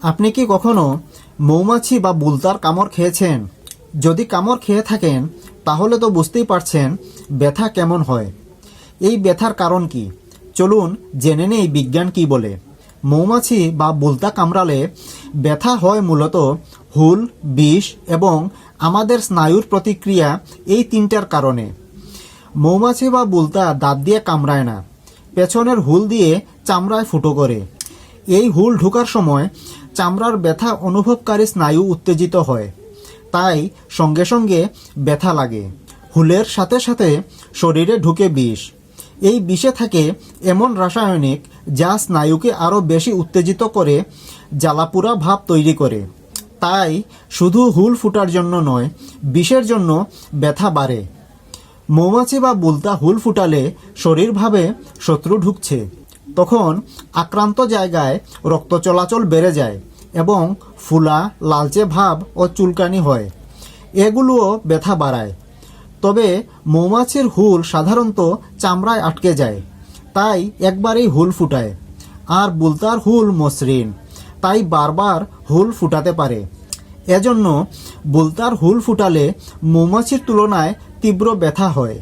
আপনি কি কখনো মৌমাছি বা বুলতার কামড় খেয়েছেন? যদি কামড় খেয়ে থাকেন তাহলে তো বুঝতেই পারছেন ব্যথা কেমন হয়। এই ব্যথার কারণ কি? চলুন জেনে নেই বিজ্ঞান কি বলে। মৌমাছি বা বুলতা কামড়ালে ব্যথা হয় মূলত হুল, বিষ এবং আমাদের স্নায়ুর প্রতিক্রিয়া, এই তিনটার কারণে। মৌমাছি বা বুলতা দাঁত দিয়ে কামড়ায় না, পেছনের হুল দিয়ে চামড়ায় ফুটো করে। এই হুল ঢোকার সময় চামড়ার ব্যথা অনুভবকারী স্নায়ু উত্তেজিত হয়, তাই সঙ্গে সঙ্গে ব্যথা লাগে। হুলের সাথে সাথে শরীরে ঢুকে বিষ। এই বিষে থাকে এমন রাসায়নিক যা স্নায়ুকে আরও বেশি উত্তেজিত করে, জ্বালাপুরা ভাব তৈরি করে। তাই শুধু হুল ফুটার জন্য নয়, বিষের জন্য ব্যথা বাড়ে। মৌমাছি বা বুলতা হুল ফুটালে শরীর ভাবে শত্রু ঢুকছে। তখন আক্রান্ত জায়গায় রক্ত চলাচল বেড়ে যায় এবং ফুলা, লালচে ভাব ও চুলকানি হয়। এগুলোও ব্যথা বাড়ায়। তবে মৌমাছির হুল সাধারণত চামড়ায় আটকে যায়, তাই একবারেই হুল ফুটায়। আর বুলতার হুল মসৃণ, তাই বারবার হুল ফুটাতে পারে। এজন্য বুলতার হুল ফুটালে মৌমাছির তুলনায় তীব্র ব্যথা হয়।